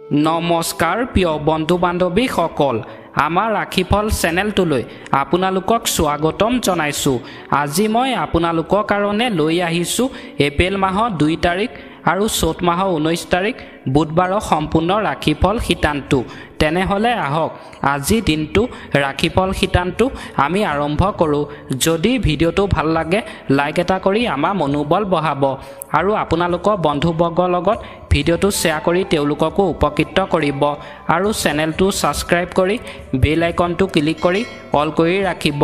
নমস্কাৰ প্ৰিয় বন্ধু বান্ধৱী সকল আমাৰ ৰাখিফল চেনেলটোলৈ আপোনালোকক স্বাগতম জনাইছো। আজি মই আপোনালোকৰ কাৰণে লৈ আহিছো এপ্ৰিল মাহৰ 2 তাৰিখ আৰু চ'ত মাহৰ 19 তাৰিখ বুধবাৰৰ সম্পূৰ্ণ ৰাখিফল শিতানটো। তেনেহলে আহক আজি দিনটো ৰাখিফল শিতানটো আমি আৰম্ভ কৰোঁ। যদি ভিডিঅ'টো ভাল লাগে লাইক এটা কৰি আমাৰ মনোবল বঢ়াব আৰু আপোনালোকৰ বন্ধুবৰ্গৰ লগত ভিডিঅ'টো শ্বেয়াৰ কৰি তেওঁলোককো উপকৃত কৰিব আৰু চেনেলটো ছাবস্ক্ৰাইব কৰি বেল আইকনটো ক্লিক কৰি অল কৰি ৰাখিব।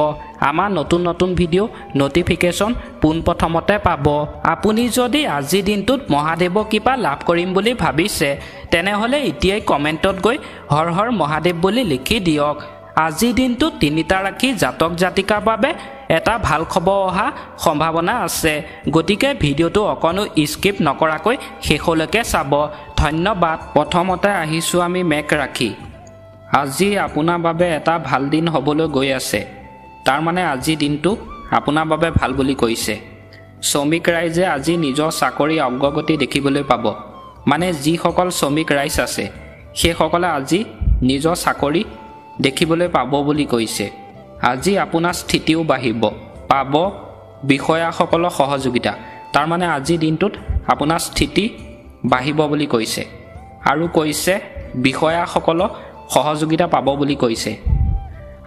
আমাৰ নতুন ভিডিঅ' নটিফিকেশ্যন পোনপ্ৰথমতে পাব। আপুনি যদি আজি দিনটোত মহাদেৱৰ কৃপা লাভ কৰিম বুলি ভাবিছে তেনেহলে এতিয়াই কমেণ্টত গৈ হৰ হৰ মহাদেৱ বুলি লিখি দিয়ক। আজি দিনটোত 3টা ৰাশি জাতক জাতিকাৰ বাবে এটা ভাল খবৰ অহা সম্ভাৱনা আছে, গতিকে ভিডিঅ'টো অকণো স্কিপ নকৰাকৈ শেষলৈকে চাব। ধন্যবাদ। প্ৰথমতে আহিছোঁ আমি মেঘ ৰাশি। আজি আপোনাৰ বাবে এটা ভাল দিন হ'বলৈ গৈ আছে। তাৰ মানে আজি দিনটো আপোনাৰ বাবে ভাল বুলি কৈছে। শ্ৰমিক ৰাইজে আজি নিজৰ চাকৰি অগ্ৰগতি দেখিবলৈ পাব। মানে যিসকল শ্ৰমিক ৰাইজ আছে সেইসকলে আজি নিজৰ চাকৰি দেখিবলৈ পাব বুলি কৈছে। আজি আপোনাৰ স্থিতিও বাঢ়িব, পাব বিষয়াসকলৰ সহযোগিতা। তাৰ মানে আজি দিনটোত আপোনাৰ স্থিতি বাঢ়িব বুলি কৈছে আৰু কৈছে বিষয়াসকলৰ সহযোগিতা পাব বুলি কৈছে।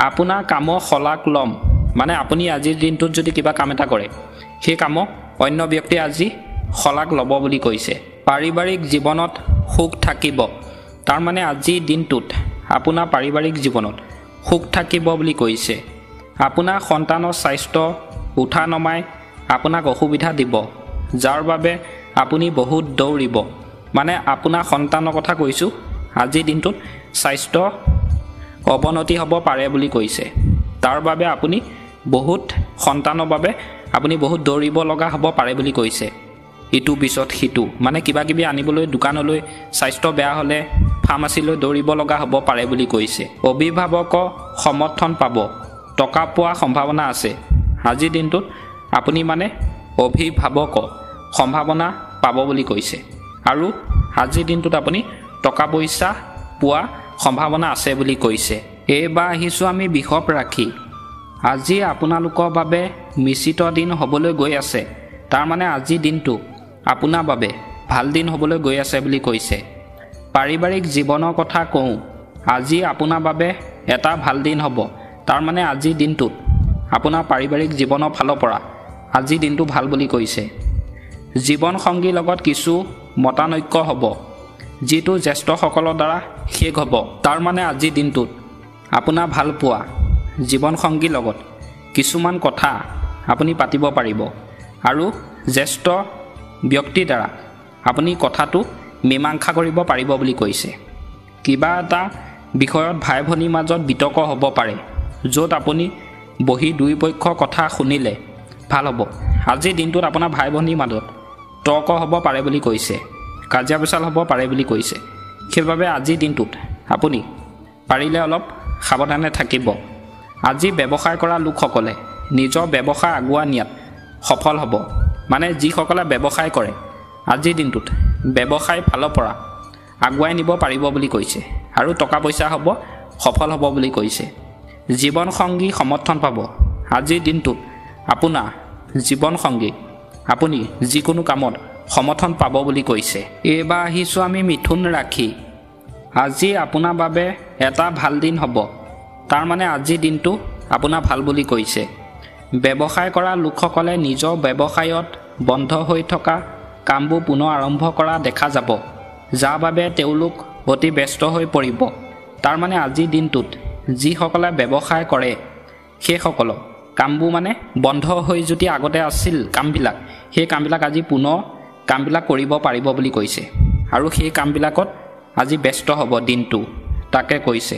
আপোনাৰ কামৰ শলাগ ল'ম, মানে আপুনি আজিৰ দিনটোত যদি কিবা কাম এটা কৰে সেই কামক অন্য ব্যক্তিয়ে আজি শলাগ ল'ব বুলি কৈছে। পাৰিবাৰিক জীৱনত সুখ থাকিব। তাৰ মানে আজিৰ দিনটোত আপোনাৰ পাৰিবাৰিক জীৱনত সুখ থাকিব বুলি কৈছে। আপোনাৰ সন্তানৰ স্বাস্থ্য উঠা নমাই আপোনাক অসুবিধা দিব, যাৰ বাবে আপুনি বহুত দৌৰিব। মানে আপোনাৰ সন্তানৰ কথা কৈছোঁ, আজিৰ দিনটোত স্বাস্থ্য অৱনতি হ'ব পাৰে বুলি কৈছে। তাৰ বাবে আপুনি বহুত সন্তানৰ বাবে আপুনি বহুত দৌৰিব লগা হ'ব পাৰে বুলি কৈছে। ইটো পিছত সিটো, মানে কিবা কিবি আনিবলৈ দোকানলৈ, স্বাস্থ্য বেয়া হ'লে ফাৰ্মাচীলৈ দৌৰিব লগা হ'ব পাৰে বুলি কৈছে। অভিভাৱকৰ সমৰ্থন পাব, টকা পোৱাৰ সম্ভাৱনা আছে। আজিৰ দিনটোত আপুনি মানে অভিভাৱকৰ সম্ভাৱনা পাব বুলি কৈছে আৰু আজিৰ দিনটোত আপুনি টকা পইচা পোৱা সম্ভাৱনা আছে বুলি কৈছে। এইবাৰ আহিছোঁ আমি বৃষভ ৰাশি। আজি আপোনালোকৰ বাবে মিশ্ৰিত দিন হ'বলৈ গৈ আছে। তাৰ মানে আজিৰ দিনটো আপোনাৰ বাবে ভাল দিন হ'বলৈ গৈ আছে বুলি কৈছে। পাৰিবাৰিক জীৱনৰ কথা কওঁ, আজি আপোনাৰ বাবে এটা ভাল দিন হ'ব। তাৰ মানে আজিৰ দিনটোত আপোনাৰ পাৰিবাৰিক জীৱনৰ ফালৰ পৰা আজিৰ দিনটো ভাল বুলি কৈছে। জীৱন সংগীৰ লগত কিছু মতানৈক্য হ'ব, যিটো জ্যেষ্ঠসকলৰ দ্বাৰা শেষ হ'ব। তাৰ মানে আজিৰ দিনটোত আপোনাৰ ভাল পোৱা জীৱন সংগীৰ লগত কিছুমান কথা আপুনি পাতিব পাৰিব আৰু জ্যেষ্ঠ ব্যক্তিৰ দ্বাৰা আপুনি কথাটো মীমাংসা কৰিব পাৰিব বুলি কৈছে। কিবা এটা বিষয়ত ভাই ভনীৰ মাজত বিতৰ্ক হ'ব পাৰে, য'ত আপুনি বহি দুই পক্ষৰ কথা শুনিলে ভাল হ'ব। আজিৰ দিনটোত আপোনাৰ ভাই ভনীৰ মাজত তৰ্ক হ'ব পাৰে বুলি কৈছে, কাজিয়া পেচাল হ'ব পাৰে বুলি কৈছে। সেইবাবে আজিৰ দিনটোত আপুনি পাৰিলে অলপ সাৱধানে থাকিব। আজি ব্যৱসায় কৰা লোকসকলে নিজৰ ব্যৱসায় আগুৱাই নিয়াত সফল হ'ব। মানে যিসকলে ব্যৱসায় কৰে আজিৰ দিনটোত ব্যৱসায় ফালৰ পৰা আগুৱাই নিব পাৰিব বুলি কৈছে আৰু টকা পইচা হ'ব, সফল হ'ব বুলি কৈছে। জীৱন সংগী সমৰ্থন পাব। আজিৰ দিনটোত আপোনাৰ জীৱন সংগী আপুনি যিকোনো কামত সমৰ্থন পাব বুলি কৈছে। এইবাৰ আহিছোঁ আমি মিথুন ৰাশি। আজি আপোনাৰ বাবে এটা ভাল দিন হ'ব। তাৰ মানে আজিৰ দিনটো আপোনাৰ ভাল বুলি কৈছে। ব্যৱসায় কৰা লোকসকলে নিজৰ ব্যৱসায়ত বন্ধ হৈ থকা কামবোৰ পুনৰ আৰম্ভ কৰা দেখা যাব, যাৰ বাবে তেওঁলোক অতি ব্যস্ত হৈ পৰিব। তাৰ মানে আজিৰ দিনটোত যিসকলে ব্যৱসায় কৰে সেইসকলৰ কামবোৰ মানে বন্ধ হৈ যদি আগতে আছিল কামবিলাক, সেই কামবিলাক আজি পুনৰ কামবিলাক কৰিব পাৰিব বুলি কৈছে আৰু সেই কামবিলাকত আজি ব্যস্ত হ'ব দিনটো, তাকে কৈছে।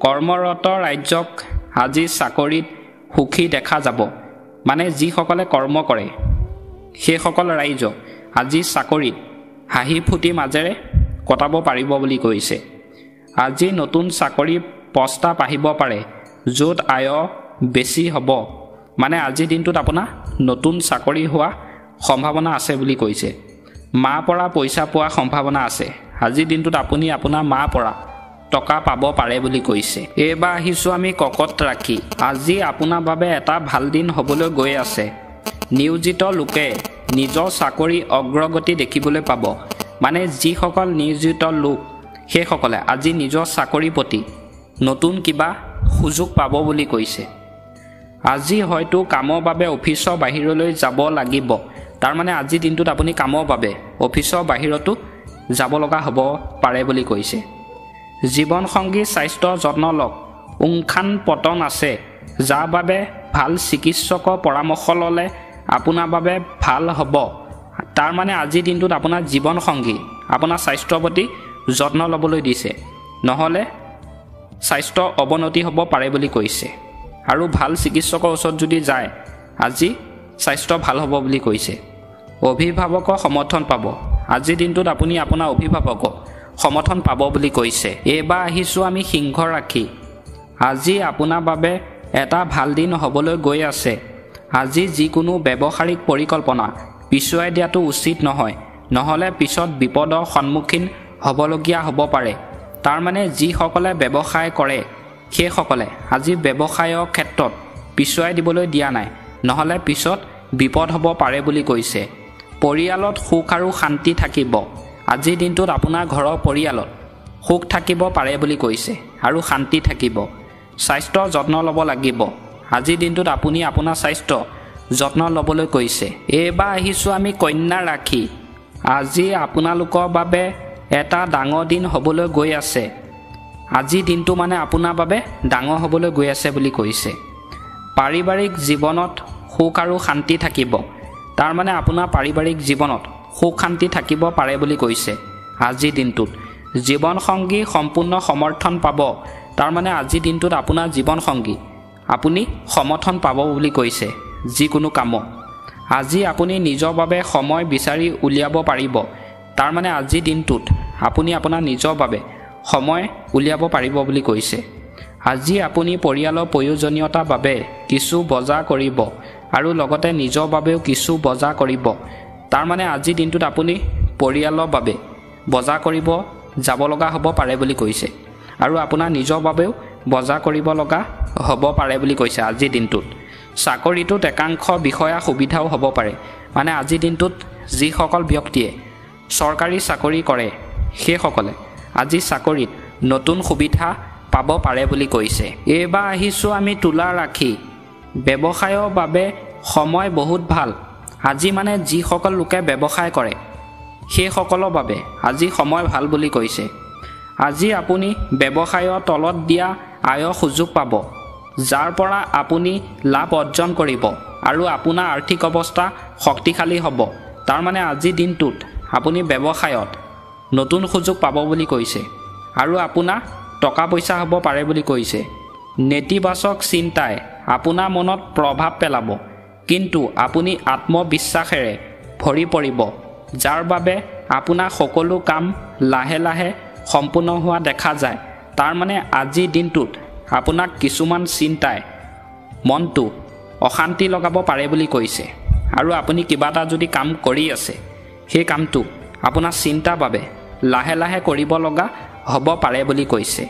কৰ্মৰত ৰাজ্যক আজি চাকৰিত সুখী দেখা যাব। মানে যিসকলে কৰ্ম কৰে সেইসকল ৰাইজক আজি চাকৰিত হাঁহি ফূৰ্তিৰ মাজেৰে কটাব পাৰিব বুলি কৈছে। আজি নতুন চাকৰি প্ৰস্তাৱ আহিব পাৰে, য'ত আয় বেছি হ'ব। মানে আজিৰ দিনটোত আপোনাৰ নতুন চাকৰি হোৱা সম্ভাৱনা আছে বুলি কৈছে। মাৰ পৰা পইচা পোৱাৰ সম্ভাৱনা আছে আজিৰ দিনটোত আপুনি আপোনাৰ মাৰ পৰা টকা পাব পাৰে বুলি কৈছে। এইবাৰ আহিছোঁ আমি ককত ৰাখি। আজি আপোনাৰ বাবে এটা ভাল দিন হ'বলৈ গৈ আছে। নিয়োজিত লোকে নিজৰ চাকৰি অগ্ৰগতি দেখিবলৈ পাব। মানে যিসকল নিয়োজিত লোক সেইসকলে আজি নিজৰ চাকৰিৰ প্ৰতি নতুন কিবা সুযোগ পাব বুলি কৈছে। আজি হয়তো কামৰ বাবে অফিচৰ বাহিৰলৈ যাব লাগিব। তাৰমানে আজিৰ দিনটোত আপুনি কামৰ বাবে অফিচৰ বাহিৰতো যাব লগা হ'ব পাৰে বুলি কৈছে। জীৱনসংগী স্বাস্থ্যৰ যত্ন লওক। উংখান পতন আছে, যাৰ বাবে ভাল চিকিৎসকৰ পৰামৰ্শ ল'লে আপোনাৰ বাবে ভাল হ'ব। তাৰমানে আজিৰ দিনটোত আপোনাৰ জীৱনসংগী আপোনাৰ স্বাস্থ্যৰ প্ৰতি যত্ন ল'বলৈ দিছে, নহ'লে স্বাস্থ্যৰ অৱনতি হ'ব পাৰে বুলি কৈছে। আৰু ভাল চিকিৎসকৰ ওচৰত যদি যায় আজি স্বাস্থ্য ভাল হ'ব বুলি কৈছে। অভিভাৱকৰ সমৰ্থন পাব। আজিৰ দিনটোত আপুনি আপোনাৰ অভিভাৱকক সমৰ্থন পাব বুলি কৈছে। এইবাৰ আহিছোঁ আমি সিংহ ৰাখি। আজি আপোনাৰ বাবে এটা ভাল দিন হ'বলৈ গৈ আছে। আজি যিকোনো ব্যৱসায়িক পৰিকল্পনা পিছুৱাই দিয়াটো উচিত নহয়, নহ'লে পিছত বিপদৰ সন্মুখীন হ'বলগীয়া হ'ব পাৰে। তাৰমানে যিসকলে ব্যৱসায় কৰে সেইসকলে আজি ব্যৱসায়ৰ ক্ষেত্ৰত পিছুৱাই দিবলৈ দিয়া নাই, নহ'লে পিছত বিপদ হ'ব পাৰে বুলি কৈছে। পৰিয়ালত সুখ আৰু শান্তি থাকিব। আজিৰ দিনটোত আপোনাৰ ঘৰৰ পৰিয়ালত সুখ থাকিব পাৰে বুলি কৈছে আৰু শান্তি থাকিব। স্বাস্থ্যৰ যত্ন ল'ব লাগিব। আজিৰ দিনটোত আপুনি আপোনাৰ স্বাস্থ্য যত্ন ল'বলৈ কৈছে। এইবাৰ আহিছোঁ আমি কন্যা ৰাখি। আজি আপোনালোকৰ বাবে এটা ডাঙৰ দিন হ'বলৈ গৈ আছে। আজিৰ দিনটো মানে আপোনাৰ বাবে ডাঙৰ হ'বলৈ গৈ আছে বুলি কৈছে। পাৰিবাৰিক জীৱনত সুখ আৰু শান্তি থাকিব। তাৰমানে আপোনাৰ পাৰিবাৰিক জীৱনত সুখ শান্তি থাকিব পাৰে বুলি কৈছে। আজিৰ দিনটোত জীৱনসংগী সম্পূৰ্ণ সমৰ্থন পাব। তাৰমানে আজিৰ দিনটোত আপোনাৰ জীৱনসংগী আপুনি সমৰ্থন পাব বুলি কৈছে যিকোনো কামত। আজি আপুনি নিজৰ বাবে সময় বিচাৰি উলিয়াব পাৰিব। তাৰমানে আজিৰ দিনটোত আপুনি আপোনাৰ নিজৰ বাবে সময় উলিয়াব পাৰিব বুলি কৈছে। আজি আপুনি পৰিয়ালৰ প্ৰয়োজনীয়তাৰ বাবে কিছু বজাৰ কৰিব আৰু লগতে নিজৰ বাবেও কিছু বজাৰ কৰিব। তাৰমানে আজিৰ দিনটোত আপুনি পৰিয়ালৰ বাবে বজাৰ কৰিব যাব লগা হ'ব পাৰে বুলি কৈছে আৰু আপোনাৰ নিজৰ বাবেও বজাৰ কৰিব লগা হ'ব পাৰে বুলি কৈছে আজিৰ দিনটোত। চাকৰিটোত একাংশ বিষয়া সুবিধাও হ'ব পাৰে। মানে আজিৰ দিনটোত যিসকল ব্যক্তিয়ে চৰকাৰী চাকৰি কৰে সেইসকলে আজি চাকৰিত নতুন সুবিধা পাব পাৰে বুলি কৈছে। এইবাৰ আহিছোঁ আমি তুলা ৰাখি। ব্যৱসায়ৰ বাবে সময় বহুত ভাল। আজি মানে যিসকল লোকে ব্যৱসায় কৰে সেইসকলৰ বাবে আজি সময় ভাল বুলি কৈছে। আজি আপুনি ব্যৱসায়ৰ তলত দিয়া আয়ৰ সুযোগ পাব, যাৰ পৰা আপুনি লাভ অৰ্জন কৰিব আৰু আপোনাৰ আৰ্থিক অৱস্থা শক্তিশালী হ'ব। তাৰমানে আজিৰ দিনটোত আপুনি ব্যৱসায়ত নতুন সুযোগ পাব বুলি কৈছে আৰু আপোনাৰ টকা পইচা হ'ব পাৰে বুলি কৈছে। নেতিবাচক চিন্তাই আপোনাৰ মনত প্ৰভাৱ পেলাব, কিন্তু আপুনি আত্মবিশ্বাসেৰে ভৰি পৰিব, যাৰ বাবে আপোনাৰ সকলো কাম লাহে লাহে সম্পূৰ্ণ হোৱা দেখা যায়। তাৰমানে আজিৰ দিনটোত আপোনাক কিছুমান চিন্তাই মনটো অশান্তি লগাব পাৰে বুলি কৈছে আৰু আপুনি কিবা এটা যদি কাম কৰি আছে সেই কামটো আপোনাৰ চিন্তাৰ বাবে লাহে লাহে কৰিব লগা হ'ব পাৰে বুলি কৈছে।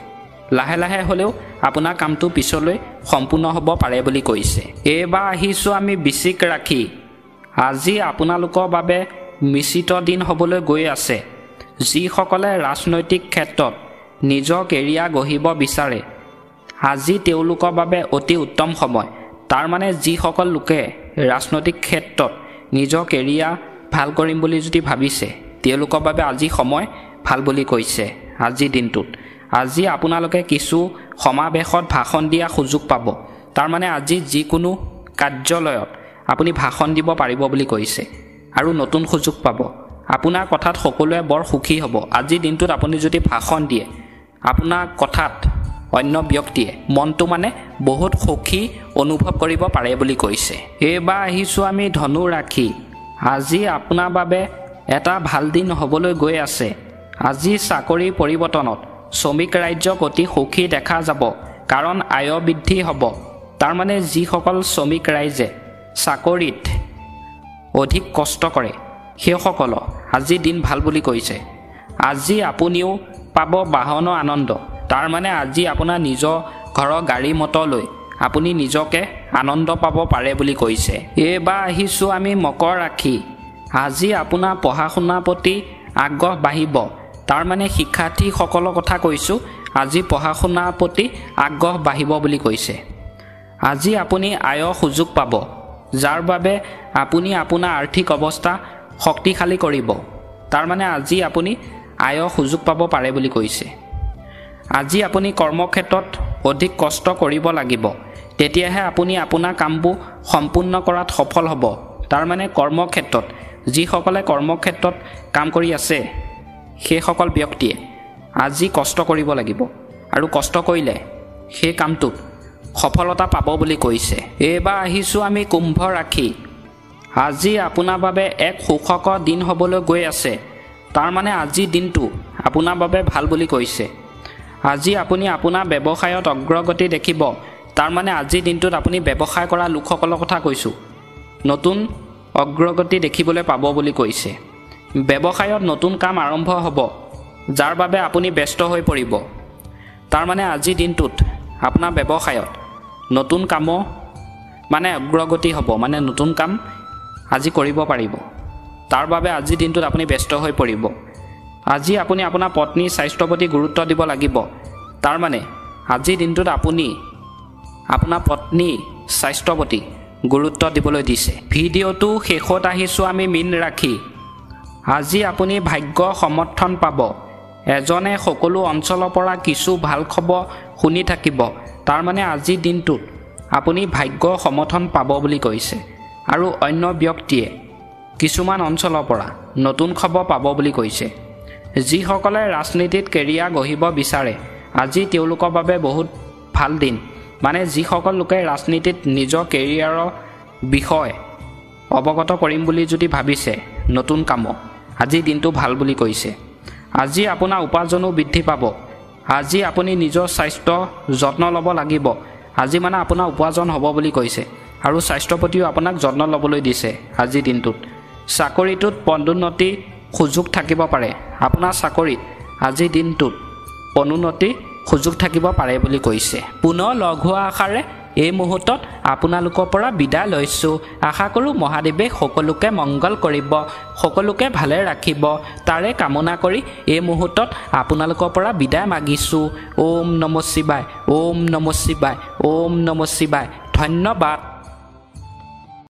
লাহে লাহে হ'লেও আপোনাৰ কামটো পিছলৈ সম্পূৰ্ণ হ'ব পাৰে বুলি কৈছে। এইবাৰ আহিছোঁ আমি বৃশ্চিক ৰাখি। আজি আপোনালোকৰ বাবে মিশ্ৰিত দিন হ'বলৈ গৈ আছে। যিসকলে ৰাজনৈতিক ক্ষেত্ৰত নিজৰ কেৰিয়াৰ গঢ়িব বিচাৰে আজি তেওঁলোকৰ বাবে অতি উত্তম সময়। তাৰমানে যিসকল লোকে ৰাজনৈতিক ক্ষেত্ৰত নিজৰ কেৰিয়াৰ ভাল কৰিম বুলি যদি ভাবিছে তেওঁলোকৰ বাবে আজি সময় ভাল বুলি কৈছে। আজিৰ দিনটোত আজি আপোনালোকে কিছু সমাৱেশত ভাষণ দিয়া সুযোগ পাব। তাৰমানে আজি যিকোনো কাৰ্যালয়ত আপুনি ভাষণ দিব পাৰিব বুলি কৈছে আৰু নতুন সুযোগ পাব। আপোনাৰ কথাত সকলোৱে বৰ সুখী হ'ব। আজিৰ দিনটোত আপুনি যদি ভাষণ দিয়ে আপোনাৰ কথাত অন্য ব্যক্তিয়ে মনটো মানে বহুত সুখী অনুভৱ কৰিব পাৰে বুলি কৈছে। এইবাৰ আহিছোঁ আমি ধনু ৰাখি। আজি আপোনাৰ বাবে এটা ভাল দিন হ'বলৈ গৈ আছে। আজি চাকৰি পৰিৱৰ্তনত শ্ৰমিক ৰাজ্যক অতি সুখী দেখা যাব, কাৰণ আয় বৃদ্ধি হ'ব। তাৰমানে যিসকল শ্ৰমিক ৰাইজে চাকৰিত অধিক কষ্ট কৰে সেইসকলৰ আজি দিন ভাল বুলি কৈছে। আজি আপুনিও পাব বাহনৰ আনন্দ। তাৰ মানে আজি আপোনাৰ নিজৰ ঘৰৰ গাড়ী মটৰ লৈ আপুনি নিজকে আনন্দ পাব পাৰে বুলি কৈছে। এইবাৰ আহিছোঁ আমি মকৰ ৰাশি। আজি আপোনাৰ পঢ়া শুনাৰ প্ৰতি আগ্ৰহ বাঢ়িব। তাৰ মানে শিক্ষাৰ্থীসকলৰ কথা কৈছোঁ, আজি পঢ়া শুনাৰ প্ৰতি আগ্ৰহ বাঢ়িব বুলি কৈছে। আজি আপুনি আয়ৰ সুযোগ পাব, যাৰ বাবে আপুনি আপোনাৰ আৰ্থিক অৱস্থা শক্তিশালী কৰিব। তাৰ মানে আজি আপুনি আয়ৰ সুযোগ পাব পাৰে বুলি কৈছে। আজি আপুনি কৰ্মক্ষেত্ৰত অধিক কষ্ট কৰিব লাগিব, তেতিয়াহে আপুনি আপোনাৰ কামবোৰ সম্পূৰ্ণ কৰাত সফল হ'ব। তাৰ মানে কৰ্মক্ষেত্ৰত যিসকলে কৰ্মক্ষেত্ৰত কাম কৰি আছে সেইসকল ব্যক্তিয়ে আজি কষ্ট কৰিব লাগিব, আৰু কষ্ট কৰিলে সেই কামটোত সফলতা পাব বুলি কৈছে। এইবাৰ আহিছোঁ আমি কুম্ভ ৰাশি। আজি আপোনাৰ বাবে এক সুখকৰ দিন হ'বলৈ গৈ আছে। তাৰ মানে আজিৰ দিনটো আপোনাৰ বাবে ভাল বুলি কৈছে। আজি আপুনি আপোনাৰ ব্যৱসায়ত অগ্ৰগতি দেখিব। তাৰ মানে আজিৰ দিনটোত আপুনি ব্যৱসায় কৰা লোকসকলৰ কথা কৈছোঁ, নতুন অগ্ৰগতি দেখিবলৈ পাব বুলি কৈছে। ব্যৱসায়ত নতুন কাম আৰম্ভ হ'ব, যাৰ বাবে আপুনি ব্যস্ত হৈ পৰিব। তাৰ মানে আজিৰ দিনটোত আপোনাৰ ব্যৱসায়ত নতুন কামৰ মানে অগ্ৰগতি হ'ব, মানে নতুন কাম আজি কৰিব পাৰিব। তাৰ বাবে আজিৰ দিনটোত আপুনি ব্যস্ত হৈ পৰিব। আজি আপুনি আপোনাৰ পত্নীৰ স্বাস্থ্যৰ প্ৰতি গুৰুত্ব দিব লাগিব। তাৰ মানে আজিৰ দিনটোত আপুনি আপোনাৰ পত্নীৰ স্বাস্থ্যৰ প্ৰতি গুৰুত্ব দিবলৈ দিছে। ভিডিঅ'টো শেষত আহিছোঁ আমি মীন ৰাশি। আজি আপুনি ভাগ্যৰ সমৰ্থন পাব। এজনে সকলো অঞ্চলৰ পৰা কিছু ভাল খবৰ শুনি থাকিব। তাৰ মানে আজিৰ দিনটোত আপুনি ভাগ্যৰ সমৰ্থন পাব বুলি কৈছে, আৰু অন্য ব্যক্তিয়ে কিছুমান অঞ্চলৰ পৰা নতুন খবৰ পাব বুলি কৈছে। যিসকলে ৰাজনীতিত কেৰিয়াৰ গঢ়িব বিচাৰে, আজি তেওঁলোকৰ বাবে বহুত ভাল দিন। মানে যিসকল লোকে ৰাজনীতিত নিজৰ কেৰিয়াৰৰ বিষয় অৱগত কৰিম বুলি যদি ভাবিছে নতুন কামত, আজি দিনটো ভাল বুলি কৈছে। আজি আপোনাৰ উপাৰ্জনো বৃদ্ধি পাব। আজি আপুনি নিজৰ স্বাস্থ্য যত্ন ল'ব লাগিব। আজি মানে আপোনাৰ উপাৰ্জন হ'ব বুলি কৈছে, আৰু স্বাস্থ্যৰ প্ৰতিও আপোনাক যত্ন ল'বলৈ দিছে আজিৰ দিনটোত। চাকৰিটোত পদোন্নতি সুযোগ থাকিব পাৰে। আপোনাৰ চাকৰিত আজিৰ দিনটোত পদোন্নতি সুযোগ থাকিব পাৰে বুলি কৈছে। পুনৰ লগ হোৱা আশাৰে এই মুহূৰ্তত আপোনালোকৰ পৰা বিদায় লৈছোঁ। আশা কৰোঁ মহাদেৱে সকলোকে মংগল কৰিব, সকলোকে ভালে ৰাখিব, তাৰে কামনা কৰি এই মুহূৰ্তত আপোনালোকৰ পৰা বিদায় মাগিছোঁ। ওম নমঃ শিৱায়, ওম নমঃ শিৱায়, ওম নমঃ শিৱায়। ধন্যবাদ।